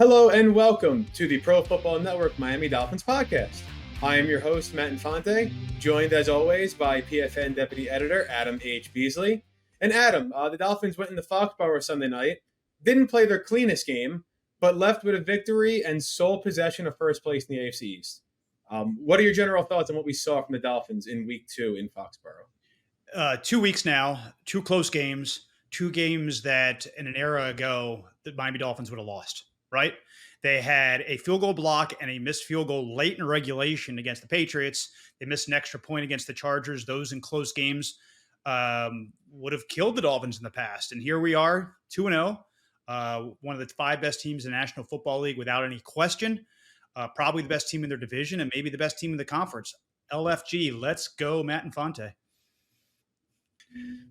Hello and welcome to the Pro Football Network Miami Dolphins Podcast. I am your host, Matt Infante, joined as always by PFN Deputy Editor Adam H. Beasley. And Adam, the Dolphins went into Foxborough Sunday night, didn't play their cleanest game, but left with a victory and sole possession of first place in the AFC East. What are your general thoughts on what we saw from the Dolphins in Week 2 in Foxborough? 2 weeks now, two close games, two games that in an era ago the Miami Dolphins would have lost. Right? They had a field goal block and a missed field goal late in regulation against the Patriots. They missed an extra point against the Chargers. Those in close games would have killed the Dolphins in the past. And here we are, 2-0, one of the five best teams in the National Football League without any question. Probably the best team in their division and maybe the best team in the conference. LFG, let's go, Matt Infante.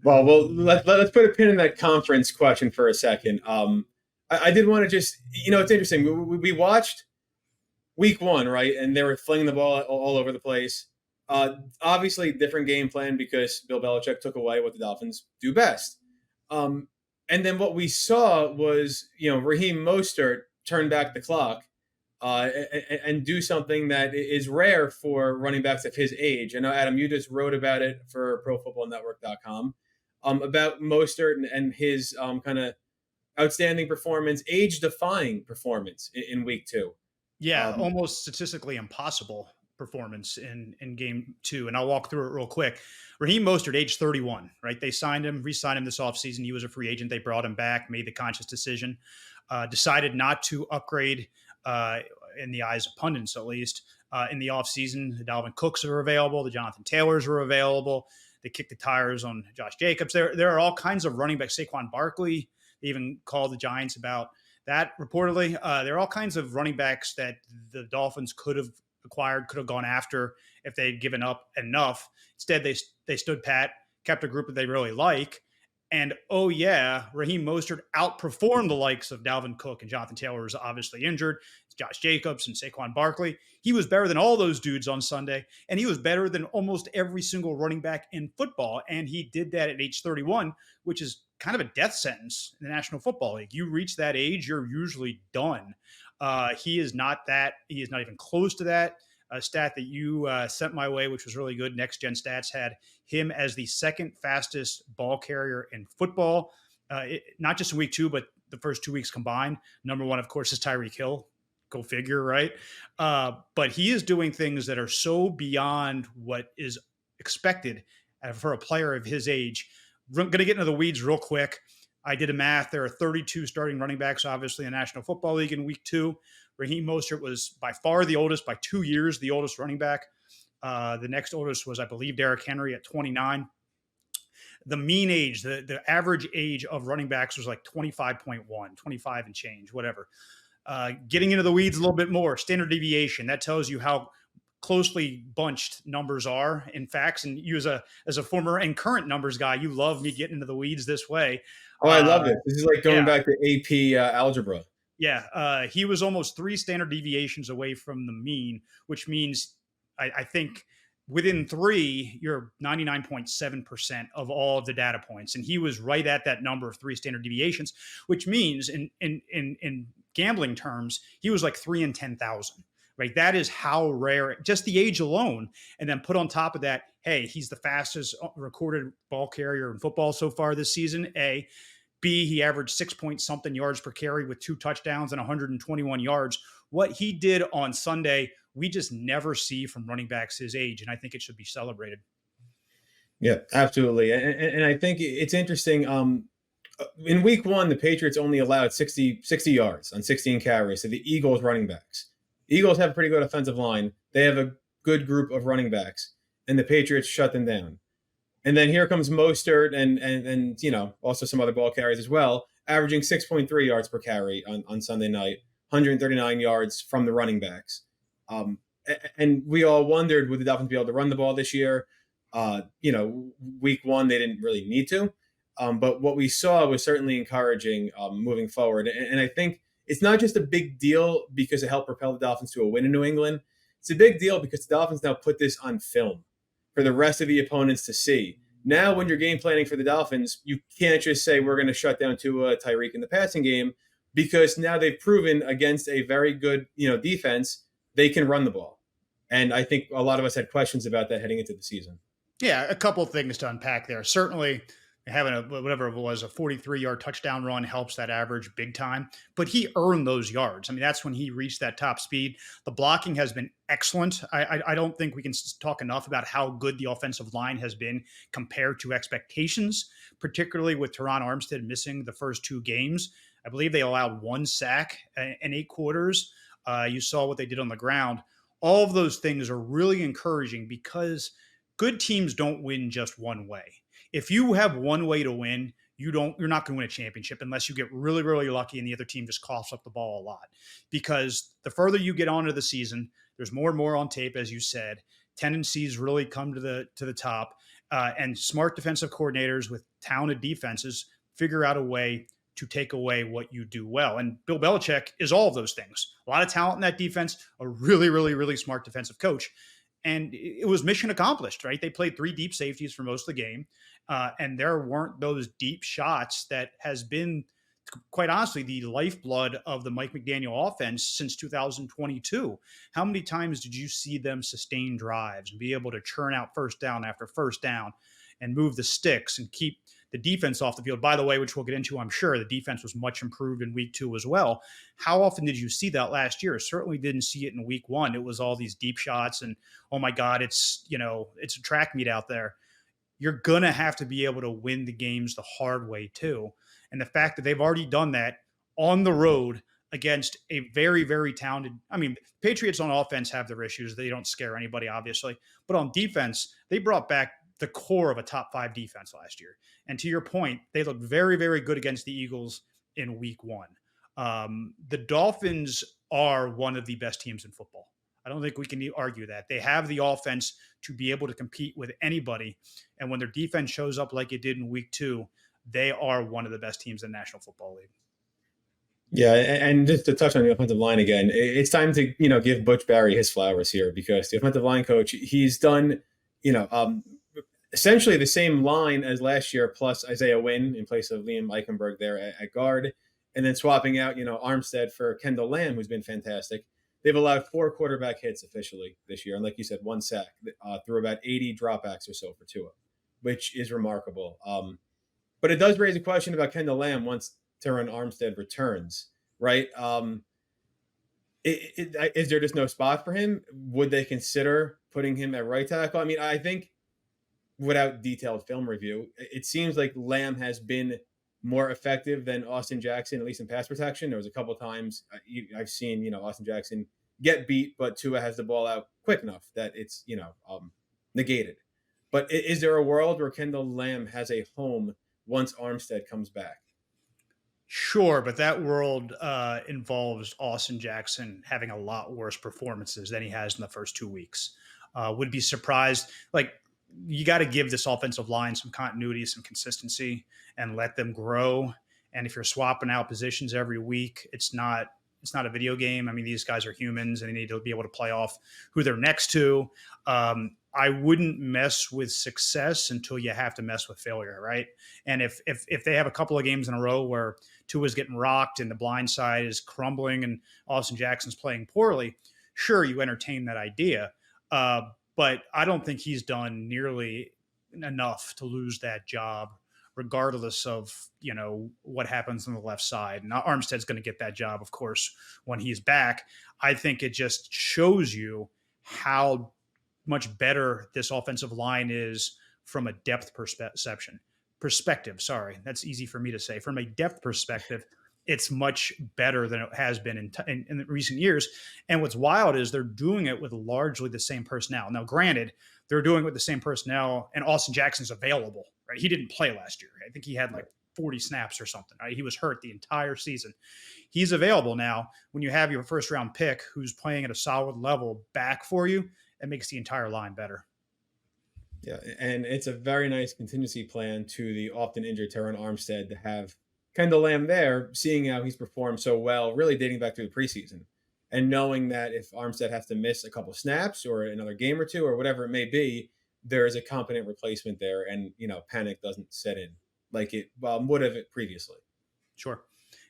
Well, let's put a pin in that conference question for a second. I did want to just, it's interesting. We watched Week 1, right? And they were flinging the ball all over the place. Obviously, different game plan because Bill Belichick took away what the Dolphins do best. And then what we saw was, Raheem Mostert turn back the clock and do something that is rare for running backs of his age. I know, Adam, you just wrote about it for ProFootballNetwork.com about Mostert and his kind of outstanding performance, age-defying performance in Week 2. Yeah, almost statistically impossible performance in Game 2. And I'll walk through it real quick. Raheem Mostert, age 31, right? They signed him, re-signed him this offseason. He was a free agent. They brought him back, made the conscious decision, decided not to upgrade in the eyes of pundits, at least. In the offseason, the Dalvin Cooks are available. The Jonathan Taylors were available. They kicked the tires on Josh Jacobs. There are all kinds of running backs. Saquon Barkley. They even called the Giants about that, reportedly. There are all kinds of running backs that the Dolphins could have acquired, could have gone after if they'd given up enough. Instead, they stood pat, kept a group that they really like. And, Raheem Mostert outperformed the likes of Dalvin Cook and Jonathan Taylor, who's obviously injured, Josh Jacobs and Saquon Barkley. He was better than all those dudes on Sunday, and he was better than almost every single running back in football. And he did that at age 31, which is kind of a death sentence in the National Football League. You reach that age, you're usually done. He is not that. He is not even close to that. A stat that you sent my way, which was really good. Next Gen Stats had him as the second fastest ball carrier in football, not just in Week 2, but the first 2 weeks combined. Number one, of course, is Tyreek Hill. Go figure, right? But he is doing things that are so beyond what is expected for a player of his age. I'm going to get into the weeds real quick. I did a math. There are 32 starting running backs, obviously, in the National Football League in Week 2. Raheem Mostert was by far the oldest, by 2 years, the oldest running back. The next oldest was, I believe, Derrick Henry at 29. The mean age, the average age of running backs was like 25.1, 25 and change, whatever. Getting into the weeds a little bit more, standard deviation, that tells you how closely bunched numbers are in facts. And you as a former and current numbers guy, you love me getting into the weeds this way. Oh, I love it. This is like going back to AP algebra. Yeah. He was almost 3 standard deviations away from the mean, which means I think within 3, you're 99.7% of all of the data points. And he was right at that number of 3 standard deviations, which means in gambling terms, he was like 3 in 10,000. Right, that is how rare, just the age alone. And then put on top of that, hey, he's the fastest recorded ball carrier in football so far this season, A. B, he averaged 6-point-something yards per carry with 2 touchdowns and 121 yards. What he did on Sunday, we just never see from running backs his age, and I think it should be celebrated. Yeah, absolutely. And I think it's interesting. In Week 1, the Patriots only allowed 60 yards on 16 carries to the Eagles running backs. Eagles have a pretty good offensive line. They have a good group of running backs, and the Patriots shut them down. And then here comes Mostert and also some other ball carriers as well, averaging 6.3 yards per carry on Sunday night, 139 yards from the running backs. And we all wondered, would the Dolphins be able to run the ball this year? Week 1, they didn't really need to. But what we saw was certainly encouraging moving forward. And I think it's not just a big deal because it helped propel the Dolphins to a win in New England. It's a big deal because the Dolphins now put this on film for the rest of the opponents to see. Now, when you're game planning for the Dolphins, you can't just say we're going to shut down Tua, Tyreek in the passing game. because now they've proven against a very good, defense, they can run the ball. And I think a lot of us had questions about that heading into the season. Yeah, a couple of things to unpack there. Certainly, having whatever it was, a 43-yard touchdown run helps that average big time. But he earned those yards. I mean, that's when he reached that top speed. The blocking has been excellent. I don't think we can talk enough about how good the offensive line has been compared to expectations, particularly with Teron Armstead missing the first 2 games. I believe they allowed 1 sack in 8 quarters. You saw what they did on the ground. All of those things are really encouraging because good teams don't win just one way. If you have one way to win, you're not going to win a championship unless you get really, really lucky and the other team just coughs up the ball a lot. Because the further you get on to the season, there's more and more on tape, as you said. Tendencies really come to the top, and smart defensive coordinators with talented defenses figure out a way to take away what you do well. And Bill Belichick is all of those things. A lot of talent in that defense, a really, really, really smart defensive coach. And it was mission accomplished, right? They played 3 deep safeties for most of the game. And there weren't those deep shots that has been, quite honestly, the lifeblood of the Mike McDaniel offense since 2022. How many times did you see them sustain drives and be able to churn out first down after first down and move the sticks and keep the defense off the field? By the way, which we'll get into, I'm sure, the defense was much improved in week 2 as well. How often did you see that last year? Certainly didn't see it in week 1. It was all these deep shots and, oh my God, it's a track meet out there. You're going to have to be able to win the games the hard way too. And the fact that they've already done that on the road against a very, very talented, Patriots on offense have their issues. They don't scare anybody, obviously. But on defense, they brought back the core of a top 5 defense last year. And to your point, they looked very, very good against the Eagles in week 1. The Dolphins are one of the best teams in football. I don't think we can argue that. They have the offense to be able to compete with anybody. And when their defense shows up like it did in week 2, they are one of the best teams in the National Football League. Yeah, and just to touch on the offensive line again, it's time to, give Butch Barry his flowers here, because the offensive line coach, he's done, essentially the same line as last year, plus Isaiah Wynn in place of Liam Eichenberg there at guard, and then swapping out, Armstead for Kendall Lamb, who's been fantastic. They've allowed 4 quarterback hits officially this year, and like you said, 1 sack through about 80 dropbacks or so for Tua, which is remarkable. But it does raise a question about Kendall Lamb once Teron Armstead returns, right? Is there just no spot for him? Would they consider putting him at right tackle? I think without detailed film review, it seems like Lamb has been more effective than Austin Jackson, at least in pass protection. There was a couple of times I've seen, Austin Jackson get beat, but Tua has the ball out quick enough that it's, negated. But is there a world where Kendall Lamb has a home once Armstead comes back? Sure, but that world involves Austin Jackson having a lot worse performances than he has in the first 2 weeks. Would be surprised. You got to give this offensive line some continuity, some consistency, and let them grow. And if you're swapping out positions every week, it's not a video game. These guys are humans and they need to be able to play off who they're next to. I wouldn't mess with success until you have to mess with failure, right? And if they have a couple of games in a row where Tua's getting rocked and the blind side is crumbling and Austin Jackson's playing poorly, sure, you entertain that idea. But I don't think he's done nearly enough to lose that job, regardless of, what happens on the left side. Now, Armstead's going to get that job, of course, when he's back. I think it just shows you how much better this offensive line is from a depth perspective. Sorry, that's easy for me to say. From a depth perspective, it's much better than it has been in recent years. And what's wild is they're doing it with largely the same personnel. Now, granted, they're doing it with the same personnel, and Austin Jackson's available, right? He didn't play last year. I think he had 40 snaps or something, right? He was hurt the entire season. He's available now. When you have your first round pick who's playing at a solid level back for you, it makes the entire line better. Yeah, and it's a very nice contingency plan to the often injured Teron Armstead to have Kendall Lamb there, seeing how he's performed so well, really dating back to the preseason, and knowing that if Armstead has to miss a couple snaps or another game or two or whatever it may be, there is a competent replacement there, and panic doesn't set in like it would have previously. Sure.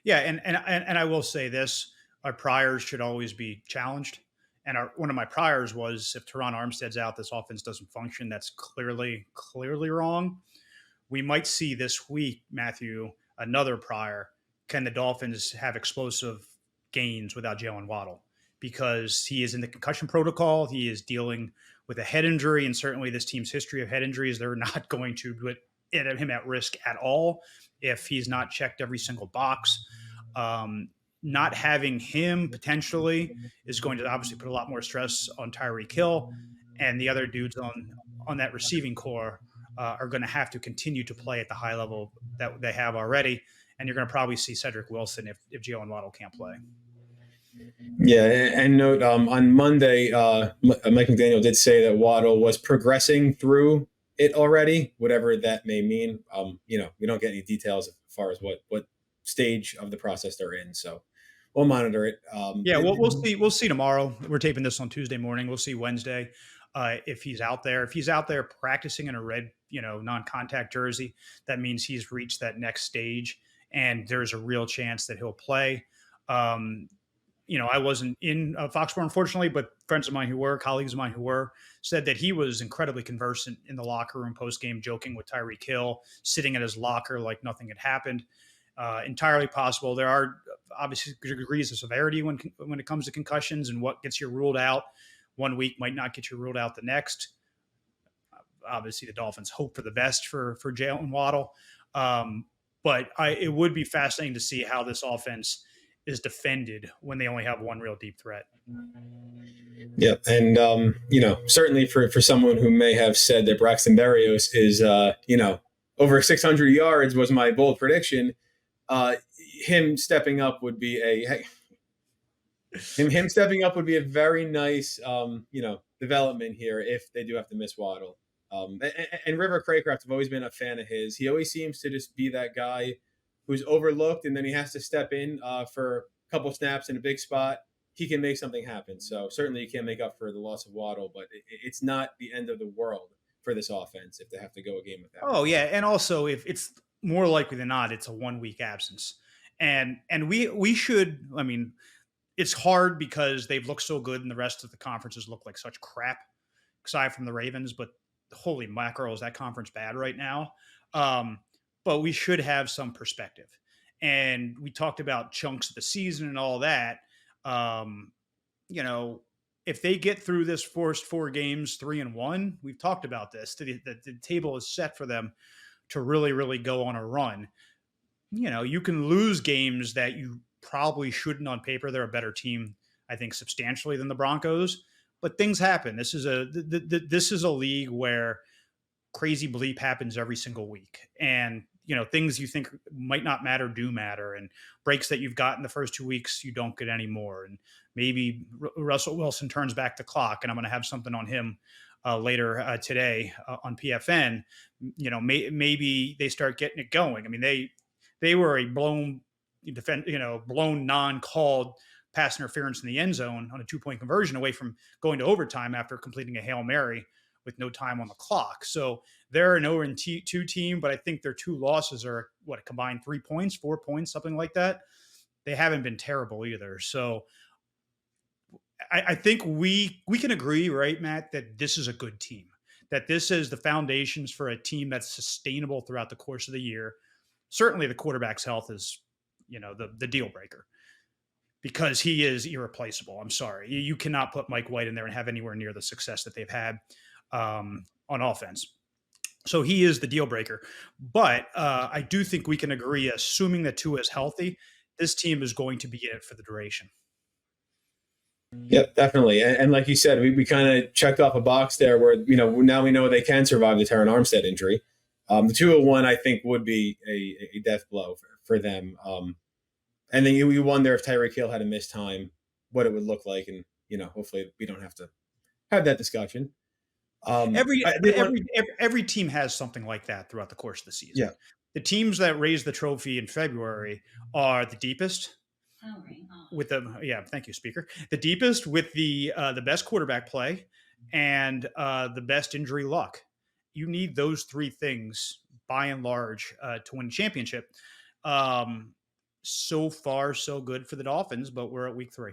Yeah, and I will say this: our priors should always be challenged. And one of my priors was if Teron Armstead's out, this offense doesn't function. That's clearly wrong. We might see this week, Matthew, another prior. Can the Dolphins have explosive gains without Jalen Waddle? Because he is in the concussion protocol. He is dealing with a head injury, and certainly this team's history of head injuries, they're not going to put him at risk at all if he's not checked every single box. Not having him potentially is going to obviously put a lot more stress on Tyreek Hill and the other dudes on that receiving core. Are going to have to continue to play at the high level that they have already. And you're going to probably see Cedric Wilson if Jalen Waddle can't play. Yeah, and note on Monday, Mike McDaniel did say that Waddle was progressing through it already, whatever that may mean. We don't get any details as far as what stage of the process they're in, so we'll monitor it. We'll see. We'll see tomorrow. We're taping this on Tuesday morning. We'll see Wednesday if he's out there. If he's out there practicing in a red, non-contact jersey, that means he's reached that next stage, and there's a real chance that he'll play. I wasn't in Foxborough, unfortunately, but friends of mine who were, colleagues of mine who were, said that he was incredibly conversant in the locker room post-game, joking with Tyreek Hill, sitting at his locker like nothing had happened. Entirely possible. There are obviously degrees of severity when it comes to concussions, and what gets you ruled out one week might not get you ruled out the next. Obviously, the Dolphins hope for the best for Jalen Waddle. But it would be fascinating to see how this offense is defended when they only have one real deep threat. Yeah, and certainly for someone who may have said that Braxton Berrios is over 600 yards was my bold prediction. Him stepping up would be him stepping up would be a very nice development here if they do have to miss Waddle. And River Craycraft, I've always been a fan of his. He always seems to just be that guy who's overlooked, and then he has to step in for a couple snaps in a big spot. He can make something happen. So certainly you can't make up for the loss of Waddle, but it's not the end of the world for this offense if they have to go a game without. Oh, yeah. And also, if it's more likely than not, it's a 1 week absence. And we should, it's hard because they've looked so good and the rest of the conferences look like such crap, aside from the Ravens, but holy mackerel, is that conference bad right now? But we should have some perspective. And we talked about chunks of the season and all that. If they get through this first 4 games, 3-1, we've talked about this. The table is set for them to really, really go on a run. You can lose games that you probably shouldn't on paper. They're a better team, I think, substantially than the Broncos. But things happen. This is a league where crazy bleep happens every single week. And, things you think might not matter do matter. And breaks that you've got in the first 2 weeks, you don't get anymore. And maybe Russell Wilson turns back the clock, and I'm going to have something on him later today on PFN. Maybe they start getting it going. They were a blown non-called pass interference in the end zone on a 2-point conversion away from going to overtime after completing a Hail Mary with no time on the clock. So they're an 0-2 team, but I think their 2 losses are a combined 3 points, 4 points, something like that. They haven't been terrible either. So I think we can agree, right, Matt, that this is a good team, that this is the foundations for a team that's sustainable throughout the course of the year. Certainly the quarterback's health is, the deal breaker, because he is irreplaceable. I'm sorry. You cannot put Mike White in there and have anywhere near the success that they've had on offense. So he is the deal breaker. But I do think we can agree, assuming that Tua is healthy, this team is going to be in it for the duration. Yep, definitely. And like you said, we kind of checked off a box there where, now we know they can survive the Teron Armstead injury. The 201, I think, would be a death blow for them. And then you wonder if Tyreek Hill had a missed time, what it would look like. And, hopefully we don't have to have that discussion. Every team has something like that throughout the course of the season. Yeah. The teams that raise the trophy in February are the deepest. Thank you, Speaker. The deepest with the best quarterback play and the best injury luck. You need those 3 things by and large to win a championship. so far so good for the Dolphins, but we're at week 3.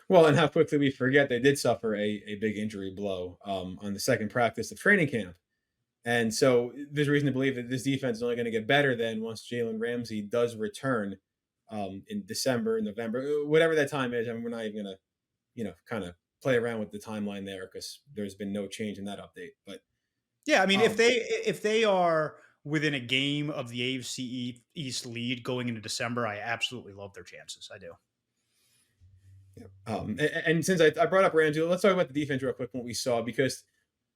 Well, and how quickly we forget they did suffer a big injury blow on the second practice of training camp. And so there's reason to believe that this defense is only going to get better then once Jalen Ramsey does return in December, November, whatever that time is. I mean, we're not even going to, kind of play around with the timeline there because there's been no change in that update. But yeah, I mean, if they are within a game of the AFC East lead going into December, I absolutely love their chances. I do. Yeah. And since I brought up Ramsey, let's talk about the defense real quick. What we saw, because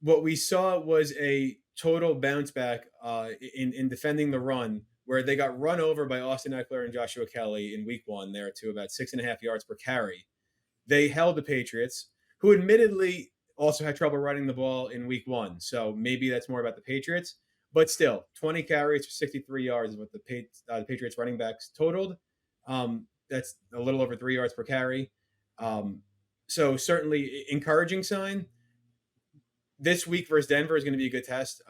what we saw was a total bounce back in defending the run, where they got run over by Austin Eckler and Joshua Kelly in week 1 there to about 6.5 yards per carry. They held the Patriots, who admittedly also had trouble running the ball in week 1. So maybe that's more about the Patriots. But still, 20 carries for 63 yards is what the Patriots running backs totaled. That's a little over 3 yards per carry. So certainly encouraging sign. This week versus Denver is going to be a good test.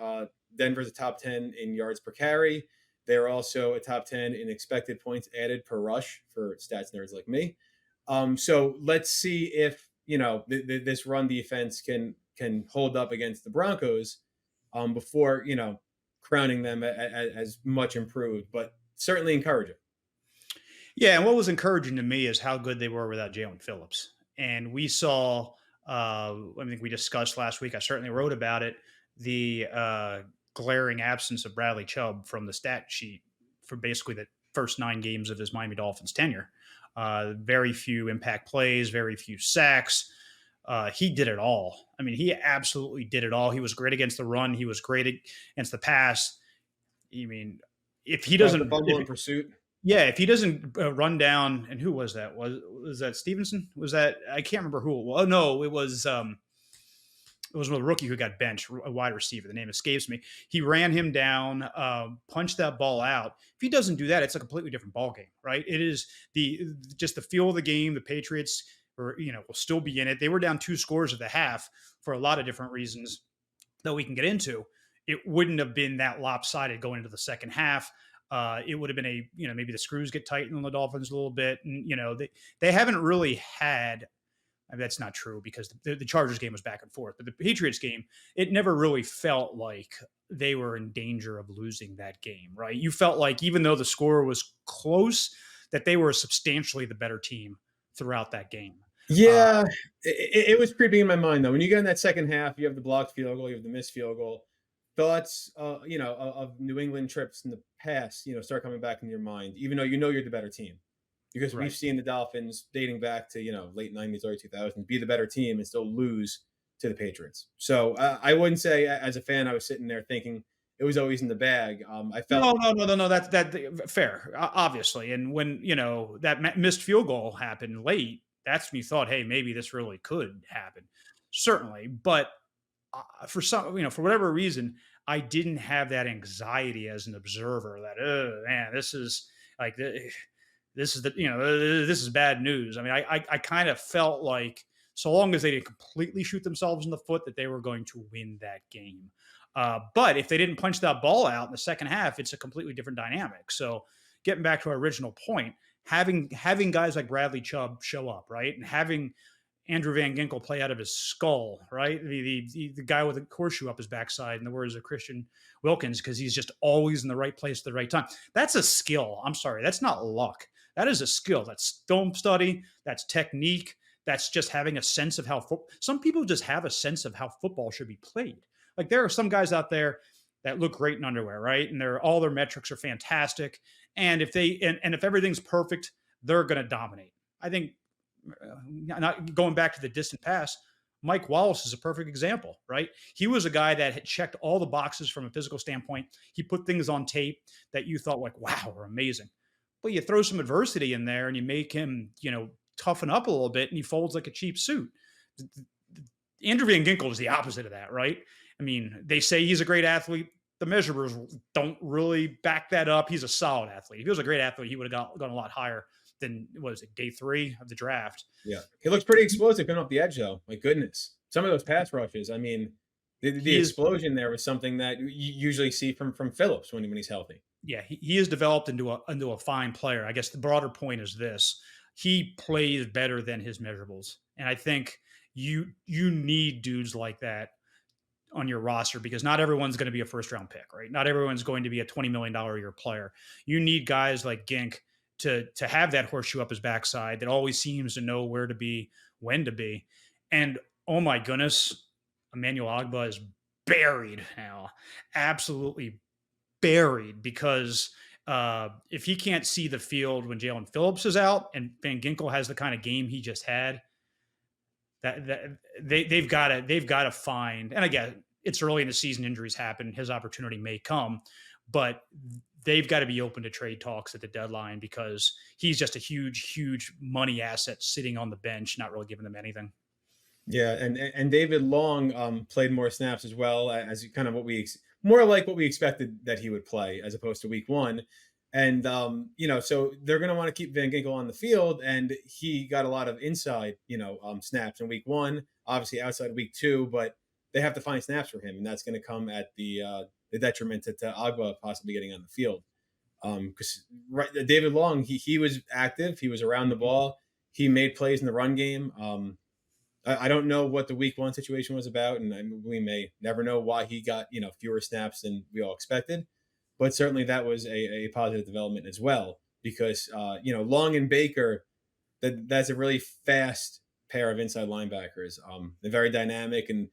Denver's a top 10 in yards per carry. They're also a top 10 in expected points added per rush for stats nerds like me. So let's see if, this run defense can hold up against the Broncos before, crowning them as much improved, but certainly encouraging. Yeah, and what was encouraging to me is how good they were without Jalen Phillips. And we saw, I think we discussed last week, I certainly wrote about it, the glaring absence of Bradley Chubb from the stat sheet for basically the first 9 games of his Miami Dolphins tenure. Very few impact plays, very few sacks. He did it all. I mean, he absolutely did it all. He was great against the run. He was great against the pass. I mean, if he doesn't... The fumble in pursuit. Yeah, if he doesn't run down, and who was that? Was that Stevenson? Was that, I can't remember who it was. Oh no, it was a rookie who got benched, a wide receiver. The name escapes me. He ran him down, punched that ball out. If he doesn't do that, it's a completely different ball game, right? It is just the feel of the game. The Patriots will still be in it. They were down 2 scores at the half for a lot of different reasons that we can get into. It wouldn't have been that lopsided going into the second half. It would have been maybe the screws get tightened on the Dolphins a little bit. And, they haven't really had, I mean, that's not true because the Chargers game was back and forth, but the Patriots game, it never really felt like they were in danger of losing that game, right? You felt like even though the score was close, that they were substantially the better team throughout that game. Yeah, it was creeping in my mind, though. When you get in that second half, you have the blocked field goal, you have the missed field goal. Thoughts, of New England trips in the past, start coming back in your mind, even though you're the better team. Because We've seen the Dolphins dating back to, late 90s, early 2000s, be the better team and still lose to the Patriots. So I wouldn't say as a fan, I was sitting there thinking it was always in the bag. I felt no. That's fair, obviously. And when, that missed field goal happened late, that's when you thought, hey, maybe this really could happen. Certainly. But for whatever reason, I didn't have that anxiety as an observer that, man, this is bad news. I mean, I kind of felt like so long as they didn't completely shoot themselves in the foot that they were going to win that game. But if they didn't punch that ball out in the second half, it's a completely different dynamic. So getting back to our original point, having guys like Bradley Chubb show up, right? And having Andrew Van Ginkel play out of his skull, right? The guy with a horseshoe up his backside, in the words of Christian Wilkins, because he's just always in the right place at the right time. That's a skill. I'm sorry. That's not luck. That is a skill. That's film study. That's technique. That's just having a sense of how some people just have a sense of how football should be played. Like there are some guys out there that look great in underwear, right? And all their metrics are fantastic. And if if everything's perfect, they're going to dominate. I think not going back to the distant past, Mike Wallace is a perfect example, right? He was a guy that had checked all the boxes from a physical standpoint. He put things on tape that you thought like, wow, are amazing. But you throw some adversity in there and you make him, toughen up a little bit and he folds like a cheap suit. Andrew Van Ginkel is the opposite of that, right? I mean, they say he's a great athlete. The measurables don't really back that up. He's a solid athlete. If he was a great athlete, he would have gone a lot higher than, day 3 of the draft. Yeah. He looks pretty explosive coming off the edge, though. My goodness. Some of those pass rushes, I mean, the explosion there was something that you usually see from Phillips when he's healthy. Yeah, he has developed into a fine player. I guess the broader point is this: he plays better than his measurables, and I think you need dudes like that on your roster because not everyone's going to be a first round pick, right? Not everyone's going to be a $20 million a year player. You need guys like Gink to have that horseshoe up his backside that always seems to know where to be, when to be, and oh my goodness, Emmanuel Agba is buried now, absolutely buried because if he can't see the field when Jalen Phillips is out and Van Ginkel has the kind of game he just had, that they've got to find. And again, it's early in the season, injuries happen, his opportunity may come, but they've got to be open to trade talks at the deadline because he's just a huge money asset sitting on the bench, not really giving them anything. Yeah, and David Long played more snaps as well as kind of more like what we expected that he would play as opposed to week one. And so they're going to want to keep Van Ginkel on the field, and he got a lot of inside snaps in week one, obviously outside week two, but they have to find snaps for him, and that's going to come at the detriment to Agba possibly getting on the field. Because David Long, he was active, he was around the ball, he made plays in the run game. I don't know what the week one situation was about, and we may never know why he got fewer snaps than we all expected. But certainly that was a positive development as well because Long and Baker, that's a really fast pair of inside linebackers. They're very dynamic, and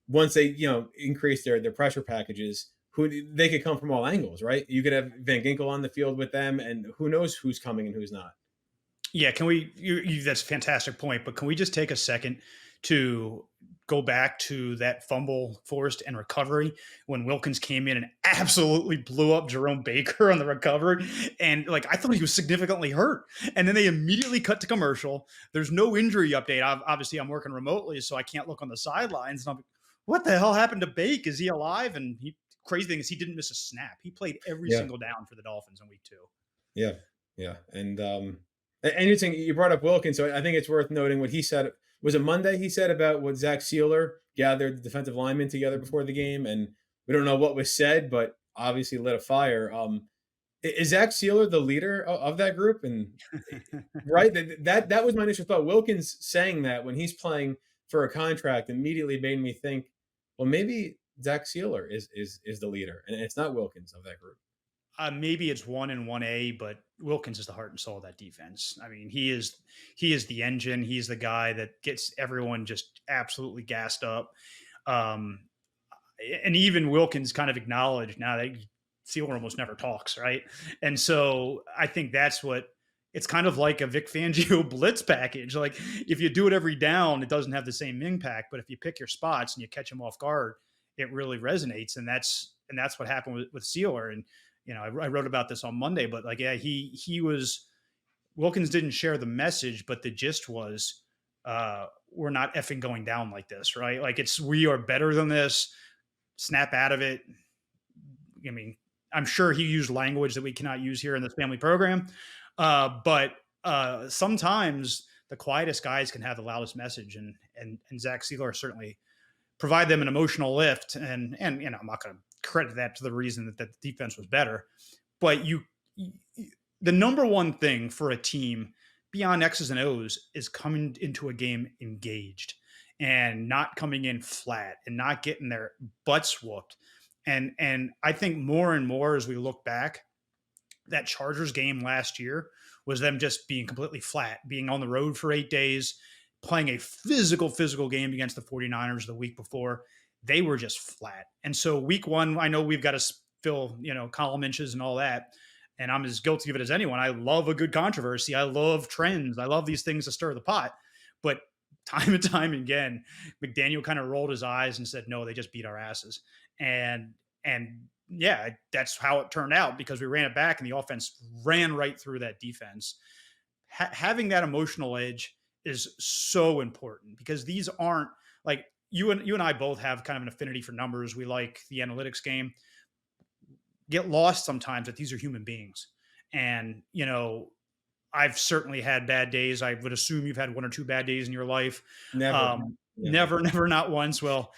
once they increase their pressure packages, they could come from all angles, right? You could have Van Ginkel on the field with them, and who knows who's coming and who's not. Yeah, can we? That's a fantastic point, but can we just take a second to go back to that fumble forced and recovery when Wilkins came in and absolutely blew up Jerome Baker on the recovery? And I thought he was significantly hurt. And then they immediately cut to commercial. There's no injury update. Obviously, I'm working remotely, so I can't look on the sidelines. And I'm like, what the hell happened to Bake? Is he alive? And crazy thing is he didn't miss a snap. He played every single down for the Dolphins in week two. Yeah. Yeah. And interesting, you brought up Wilkins, so I think it's worth noting what he said. Was it Monday he said about what Zach Sealer gathered the defensive linemen together before the game? And we don't know what was said, but obviously lit a fire. Is Zach Sealer the leader of that group? And right, that was my initial thought. Wilkins saying that when he's playing for a contract immediately made me think, well, maybe Zach Sealer is the leader, and it's not Wilkins of that group. Maybe it's 1 and 1A, but Wilkins is the heart and soul of that defense. I mean, he is the engine. He's the guy that gets everyone just absolutely gassed up. And even Wilkins kind of acknowledged now that Sealer almost never talks, right? And so I think that's what it's kind of like a Vic Fangio blitz package. Like if you do it every down, it doesn't have the same impact. But if you pick your spots and you catch him off guard, it really resonates. And that's what happened with Sealer. And I wrote about this on Monday, but Wilkins didn't share the message, but the gist was, we're not effing going down like this, right? We are better than this. Snap out of it. I mean, I'm sure he used language that we cannot use here in this family program. But sometimes the quietest guys can have the loudest message, and Zach Sealer certainly provide them an emotional lift. And I'm not going to credit that to the reason that the defense was better, but the number one thing for a team beyond X's and O's is coming into a game engaged and not coming in flat and not getting their butts whooped. And I think more and more as we look back, that Chargers game last year was them just being completely flat, being on the road for 8 days, playing a physical game against the 49ers the week before. They were just flat. And so week one, I know we've got to fill, column inches and all that. And I'm as guilty of it as anyone. I love a good controversy. I love trends. I love these things to stir the pot. But time and time again, McDaniel kind of rolled his eyes and said, no, they just beat our asses. And yeah, that's how it turned out because we ran it back and the offense ran right through that defense. Having that emotional edge is so important because these aren't like, you and I both have kind of an affinity for numbers. We like the analytics game. Get lost sometimes that these are human beings. And, I've certainly had bad days. I would assume you've had 1 or 2 bad days in your life. Never. Never, not once. Well,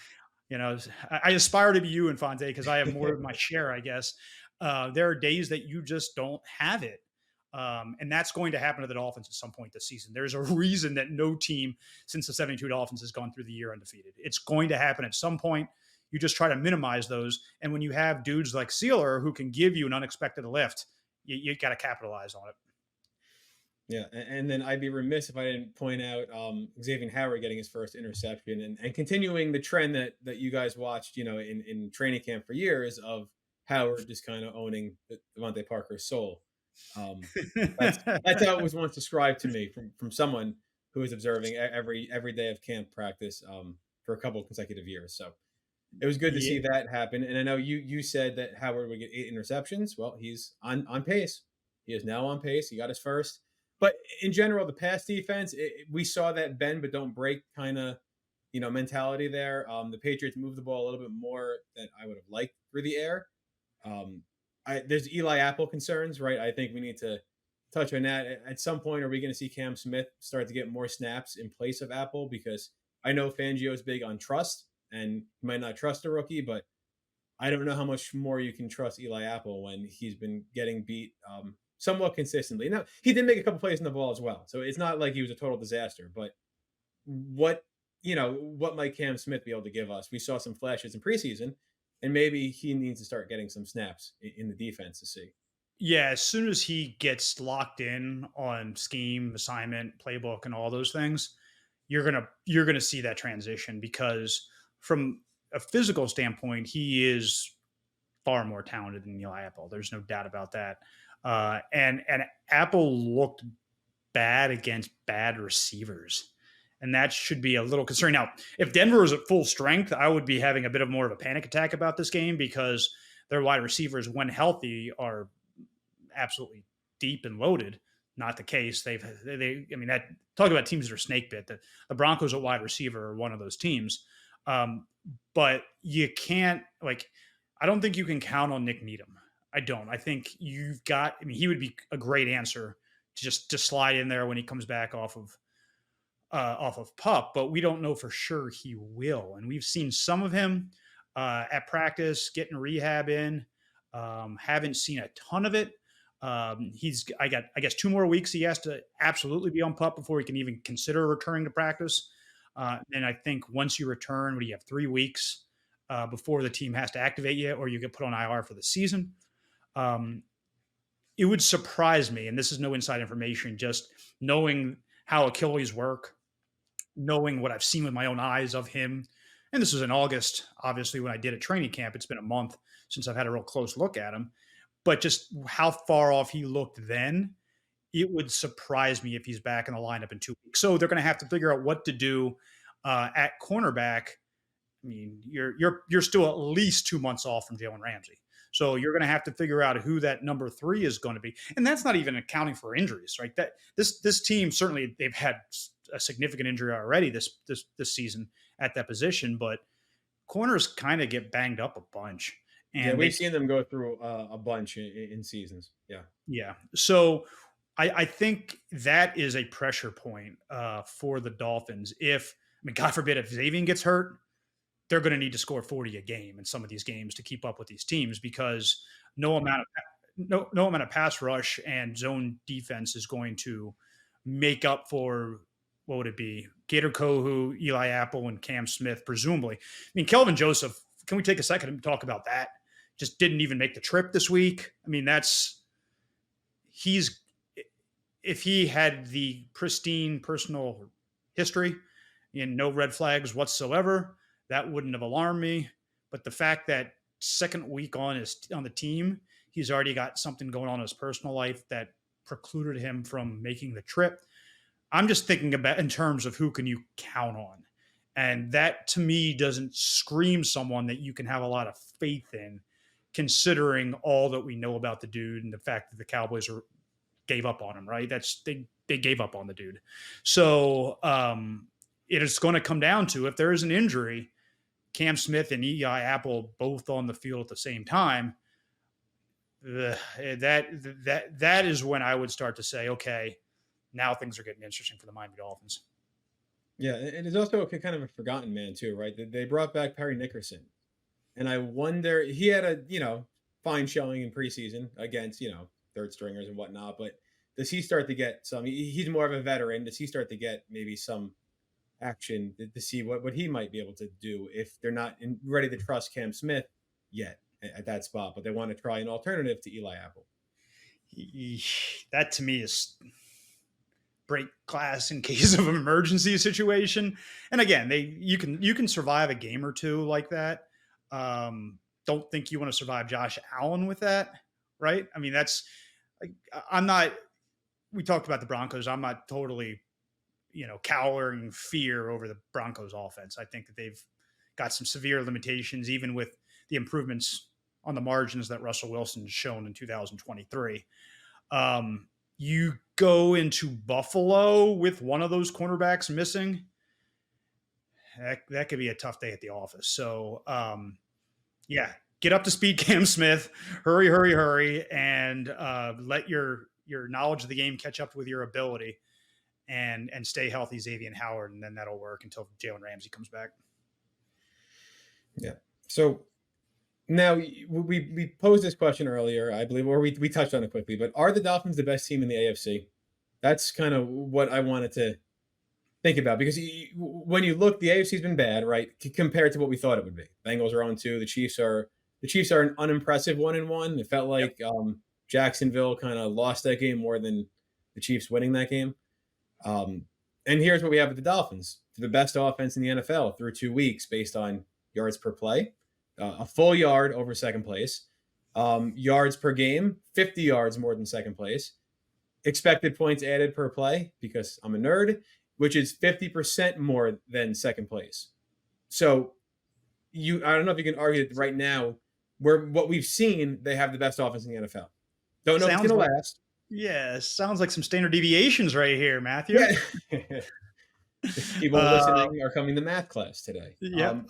I aspire to be you, Infante, because I have more of my share, I guess. There are days that you just don't have it. And that's going to happen to the Dolphins at some point this season. There's a reason that no team since the 72 Dolphins has gone through the year undefeated. It's going to happen at some point. You just try to minimize those. And when you have dudes like Sealer who can give you an unexpected lift, you got to capitalize on it. Yeah, and then I'd be remiss if I didn't point out Xavien Howard getting his first interception and continuing the trend that you guys watched, in training camp for years of Howard just kind of owning Devontae Parker's soul. That's how it was once described to me from someone who was observing every day of camp practice for a couple of consecutive years. So it was good to see that happen. And I know you said that Howard would get 8 interceptions. Well, he's on pace. He is now on pace. He got his first. But in general, the pass defense, we saw that bend but don't break kind of, mentality there. The Patriots moved the ball a little bit more than I would have liked through the air. There's Eli Apple concerns, right? I think we need to touch on that. At some point, are we going to see Cam Smith start to get more snaps in place of Apple? Because I know Fangio is big on trust, and you might not trust a rookie, but I don't know how much more you can trust Eli Apple when he's been getting beat somewhat consistently. Now, he did make a couple plays in the ball as well, so it's not like he was a total disaster. But what might Cam Smith be able to give us? We saw some flashes in preseason, and maybe he needs to start getting some snaps in the defense to see. Yeah, as soon as he gets locked in on scheme, assignment, playbook, and all those things, you're gonna see that transition, because from a physical standpoint, he is far more talented than Eli Apple. There's no doubt about that. And Apple looked bad against bad receivers, and that should be a little concerning. Now, if Denver was at full strength, I would be having a bit of more of a panic attack about this game, because their wide receivers, when healthy, are absolutely deep and loaded. Not the case. Talk about teams that are snake bit. The Broncos at wide receiver are one of those teams. But you can't, I don't think you can count on Nick Needham. I don't. I think he would be a great answer to slide in there when he comes back off of PUP, but we don't know for sure he will. And we've seen some of him at practice, getting rehab in. Haven't seen a ton of it. I guess 2 more weeks he has to absolutely be on PUP before he can even consider returning to practice. And I think once you return, what do you have, 3 weeks before the team has to activate you, or you get put on IR for the season. It would surprise me, and this is no inside information, just knowing how Achilles work, knowing what I've seen with my own eyes of him. And this was in August, obviously, when I did a training camp. It's been a month since I've had a real close look at him. But just how far off he looked then, it would surprise me if he's back in the lineup in 2 weeks. So they're going to have to figure out what to do at cornerback. I mean, you're still at least 2 months off from Jalen Ramsey. So you're going to have to figure out who that number 3 is going to be. And that's not even accounting for injuries, right? That this team, certainly they've had a significant injury already this season at that position, but corners kind of get banged up a bunch. And we've seen them go through a bunch in seasons. Yeah. Yeah. So I think that is a pressure point for the Dolphins. God forbid, if Xavien gets hurt, they're going to need to score 40 a game in some of these games to keep up with these teams, because no amount of pass rush and zone defense is going to make up for, what would it be, Gator Kohu, Eli Apple, and Cam Smith, presumably. Kelvin Joseph, can we take a second and talk about that? Just didn't even make the trip this week. If he had the pristine personal history and no red flags whatsoever, that wouldn't have alarmed me. But the fact that second week on the team, he's already got something going on in his personal life that precluded him from making the trip. I'm just thinking about in terms of who can you count on. And that, to me, doesn't scream someone that you can have a lot of faith in, considering all that we know about the dude and the fact that the Cowboys gave up on him, right? They gave up on the dude. So it is going to come down to, if there is an injury, Cam Smith and Eli Apple both on the field at the same time, that is when I would start to say, okay, now things are getting interesting for the Miami Dolphins. Yeah, and it's also kind of a forgotten man too, right? They brought back Perry Nickerson, and I wonder, he had a fine showing in preseason against, third stringers and whatnot. But does he start to get some? He's more of a veteran. Does he start to get maybe some action to see what he might be able to do if they're not ready to trust Cam Smith yet at that spot, but they want to try an alternative to Eli Apple? That to me is break glass in case of an emergency situation. And again, you can survive a game or two like that. Don't think you want to survive Josh Allen with that, right? I mean, we talked about the Broncos. I'm not totally, cowering fear over the Broncos offense. I think that they've got some severe limitations, even with the improvements on the margins that Russell Wilson's shown in 2023. You go into Buffalo with one of those cornerbacks missing, that could be a tough day at the office. So, get up to speed, Cam Smith. Hurry, and let your knowledge of the game catch up with your ability, and stay healthy, Xavien Howard, and then that'll work until Jalen Ramsey comes back. Yeah. So now we posed this question earlier, I believe, or we touched on it quickly, but are the Dolphins the best team in the AFC? That's kind of what I wanted to think about, because when you look, the AFC's been bad, right? Compared to what we thought it would be. Bengals are 0-2. The Chiefs are an unimpressive 1-1. It felt like Jacksonville kind of lost that game more than the Chiefs winning that game. And here's what we have with the Dolphins: the best offense in the NFL through 2 weeks based on yards per play, a full yard over second place, yards per game, 50 yards more than second place, expected points added per play, because I'm a nerd, which is 50% more than second place. So I don't know if you can argue that right now, what we've seen, they have the best offense in the NFL. Don't know if it's going to last. Yeah, sounds like some standard deviations right here, Matthew. Yeah. People listening are coming to math class today. Yeah.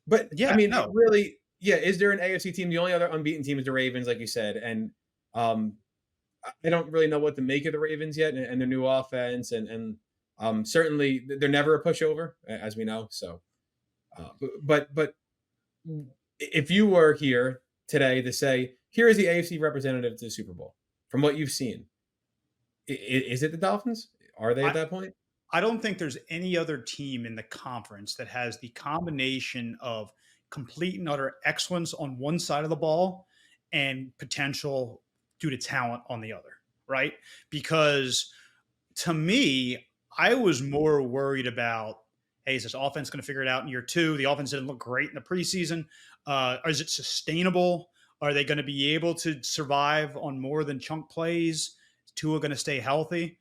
But yeah, I mean, really, is there an AFC team? The only other unbeaten team is the Ravens, like you said. And I don't really know what to make of the Ravens yet and their new offense. And certainly they're never a pushover, as we know. So, but if you were here today to say, here is the AFC representative to the Super Bowl, from what you've seen, is it the Dolphins? Are they at that point? I don't think there's any other team in the conference that has the combination of complete and utter excellence on one side of the ball and potential due to talent on the other, right? Because to me, I was more worried about, hey, is this offense going to figure it out in year 2? The offense didn't look great in the preseason. Is it sustainable? Are they going to be able to survive on more than chunk plays? Is Tua going to stay healthy?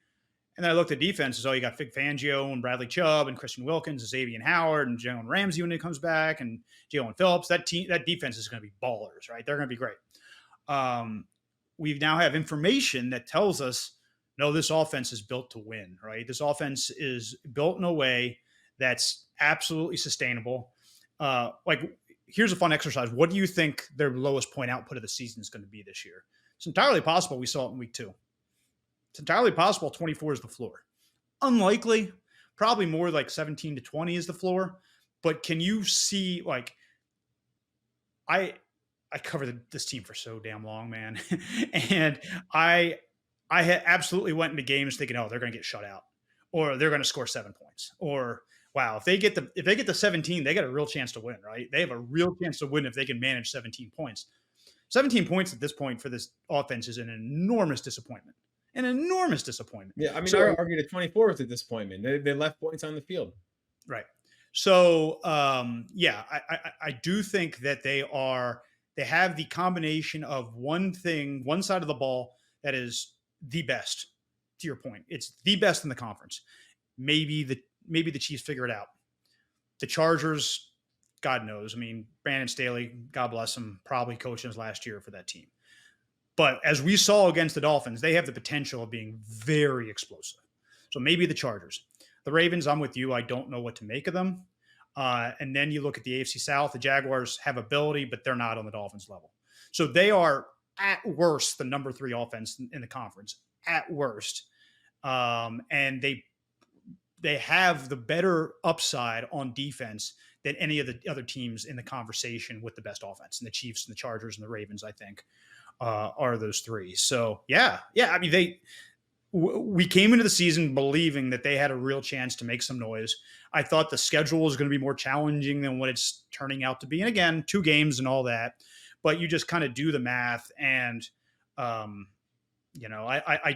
And then I looked at defenses. You got Vic Fangio and Bradley Chubb and Christian Wilkins and Xavien Howard and Jalen Ramsey when he comes back and Jalen Phillips. That defense is going to be ballers, right? They're going to be great. We now have information that tells us, no, this offense is built to win, right? This offense is built in a way that's absolutely sustainable. Here's a fun exercise. What do you think their lowest point output of the season is going to be this year? It's entirely possible we saw it in week 2. It's entirely possible 24 is the floor. Unlikely, probably more like 17 to 20 is the floor. But can you see, I covered this team for so damn long, man. And I absolutely went into games thinking, oh, they're going to get shut out, or they're going to score 7 points, or wow, if they get the 17, they got a real chance to win, right? They have a real chance to win if they can manage 17 points. 17 points at this point for this offense is an enormous disappointment. An enormous disappointment. Yeah, I mean, I argue that 24 is a disappointment. They left points on the field. Right. So, I do think that they have the combination of one side of the ball that is the best, to your point. It's the best in the conference. Maybe the Chiefs figure it out. The Chargers, God knows. I mean, Brandon Staley, God bless him, probably coaching his last year for that team. But as we saw against the Dolphins, they have the potential of being very explosive. So maybe the Chargers. The Ravens, I'm with you. I don't know what to make of them. And then you look at the AFC South. The Jaguars have ability, but they're not on the Dolphins level. So they are, at worst, the number 3 offense in the conference. At worst. And they have the better upside on defense than any of the other teams in the conversation with the best offense. And the Chiefs and the Chargers and the Ravens, I think, are those three. So yeah. I mean, we came into the season believing that they had a real chance to make some noise. I thought the schedule was going to be more challenging than what it's turning out to be. And again, 2 games and all that, but you just kind of do the math. And, I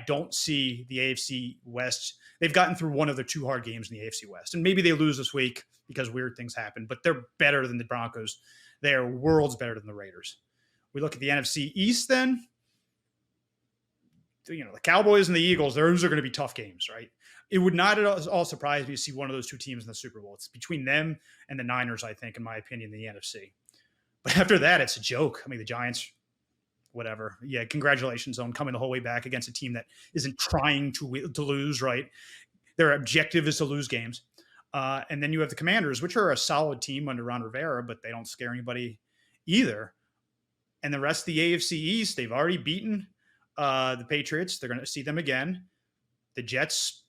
don't see the AFC West. They've gotten through one of the 2 hard games in the AFC West, and maybe they lose this week because weird things happen, but they're better than the Broncos. They are worlds better than the Raiders. We look at the NFC East then. The Cowboys and the Eagles, those are going to be tough games, right? It would not at all surprise me to see one of those 2 teams in the Super Bowl. It's between them and the Niners, I think, in my opinion, in the NFC. But after that, it's a joke. I mean, the Giants, whatever. Yeah, congratulations on coming the whole way back against a team that isn't trying to lose, right? Their objective is to lose games. And then you have the Commanders, which are a solid team under Ron Rivera, but they don't scare anybody either. And the rest of the AFC East, they've already beaten the Patriots. They're going to see them again. The Jets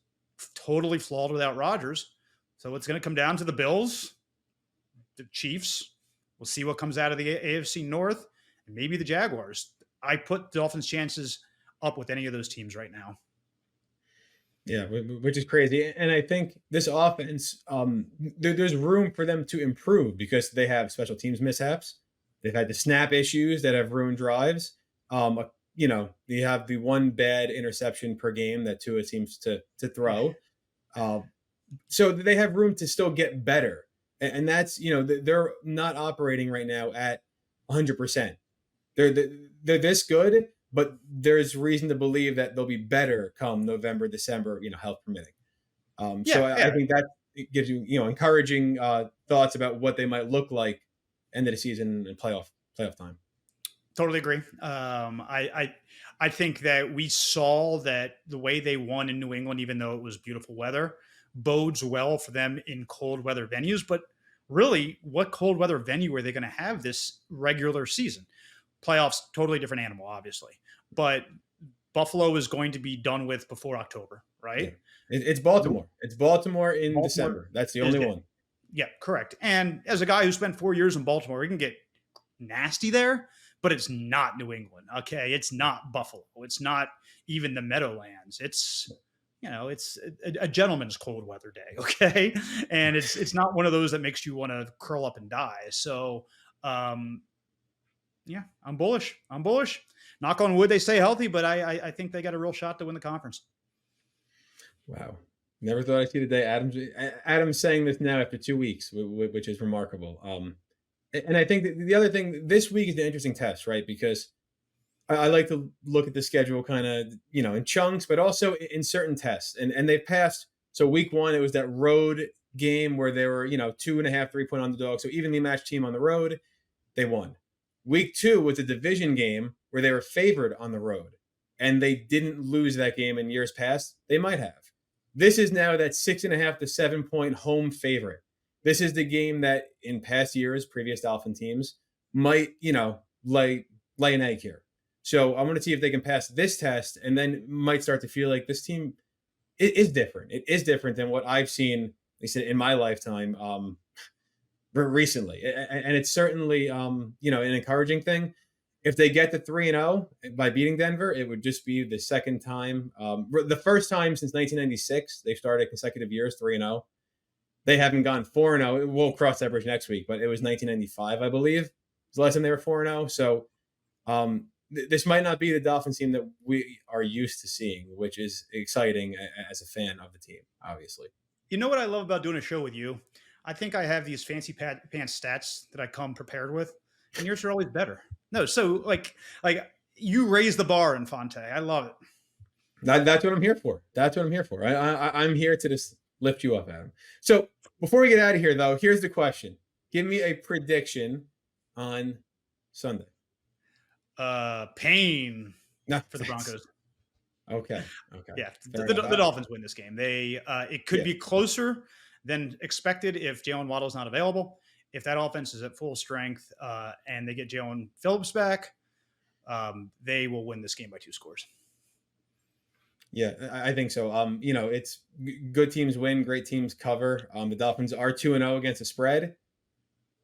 totally flawed without Rodgers. So it's going to come down to the Bills, the Chiefs. We'll see what comes out of the AFC North, and maybe the Jaguars. I put Dolphins' chances up with any of those teams right now. Yeah, which is crazy. And I think this offense, there's room for them to improve because they have special teams mishaps. They've had the snap issues that have ruined drives. You have the one bad interception per game that Tua seems to throw. So they have room to still get better. And that's, they're not operating right now at 100%. They're this good, but there's reason to believe that they'll be better come November, December, health permitting. I think that gives you, encouraging thoughts about what they might look like end of the season and playoff time. Totally agree. I think that we saw that the way they won in New England, even though it was beautiful weather, bodes well for them in cold weather venues. But really, what cold weather venue are they going to have this regular season? Playoffs, totally different animal, obviously. But Buffalo is going to be done with before October, right? Yeah. It's Baltimore. It's Baltimore in December. That's the only one. Yeah, correct. And as a guy who spent 4 years in Baltimore, we can get nasty there, but it's not New England. Okay. It's not Buffalo. It's not even the Meadowlands. It's, it's a gentleman's cold weather day. Okay. And it's not one of those that makes you want to curl up and die. So, I'm bullish. Knock on wood, they stay healthy, but I think they got a real shot to win the conference. Wow. Never thought I'd see the day Adam's saying this now after 2 weeks, which is remarkable. And I think that the other thing this week is the interesting test, right? Because I like to look at the schedule kind of, in chunks, but also in certain tests. And they've passed. So week 1, it was that road game where they were, 2.5, 3-point underdog. So evenly matched team on the road, they won. Week 2 was a division game where they were favored on the road. And they didn't lose that game in years past. They might have. This is now that 6.5 to 7-point home favorite. This is the game that in past years, previous Dolphin teams might, lay an egg here. So I want to see if they can pass this test and then might start to feel like this team is different. It is different than what I've seen, at least in my lifetime, recently. And it's certainly, an encouraging thing. If they get to 3-0 by beating Denver, it would just be the second time, the first time since 1996, they've started consecutive years 3-0. They haven't gone 4-0. We'll cross that bridge next week, but it was 1995, I believe. It was the last time they were 4-0. So this might not be the Dolphins team that we are used to seeing, which is exciting as a fan of the team, obviously. You know what I love about doing a show with you? I think I have these fancy pants stats that I come prepared with, and yours are always better. No, so like you raise the bar, Infante. I love it. That's what I'm here for. I'm here to just lift you up, Adam. So before we get out of here, though, here's the question. Give me a prediction on Sunday. Pain for the Broncos. Okay. Yeah, the Dolphins win this game. It could be closer than expected if Jalen Waddle's not available. If that offense is at full strength and they get Jalen Phillips back, they will win this game by 2 scores. Yeah, I think so. It's good teams win, great teams cover. The Dolphins are 2-0 against the spread.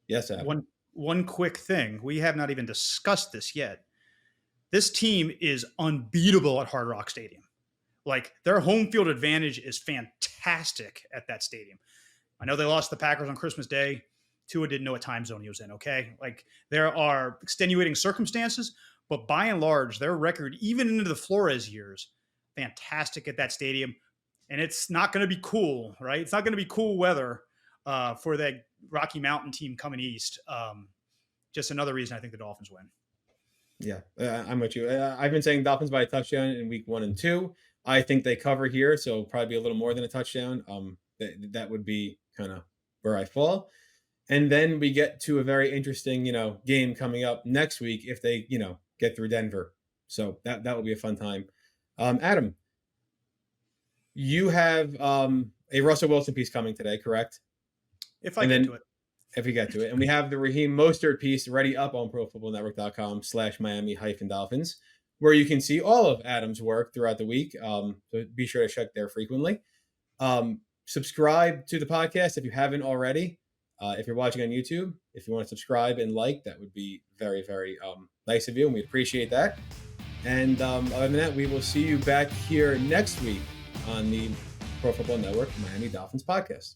Yes, Adam. One quick thing. We have not even discussed this yet. This team is unbeatable at Hard Rock Stadium. Like, their home field advantage is fantastic at that stadium. I know they lost the Packers on Christmas Day. Tua didn't know what time zone he was in, okay? Like, there are extenuating circumstances, but by and large, their record, even into the Flores years, fantastic at that stadium. And it's not going to be cool, right? It's not going to be cool weather for that Rocky Mountain team coming east. Just another reason I think the Dolphins win. Yeah, I'm with you. I've been saying Dolphins by a touchdown in week 1 and 2. I think they cover here, so probably a little more than a touchdown. That would be kind of where I fall. And then we get to a very interesting, game coming up next week if they, get through Denver. So that will be a fun time. Adam, you have a Russell Wilson piece coming today, correct? If I get to it. If we get to it. And we have the Raheem Mostert piece ready up on profootballnetwork.com/Miami-Dolphins, where you can see all of Adam's work throughout the week. So be sure to check there frequently. Subscribe to the podcast if you haven't already. If you're watching on YouTube, if you want to subscribe and like, that would be very, very nice of you, and we appreciate that. And other than that, we will see you back here next week on the Pro Football Network Miami Dolphins Podcast.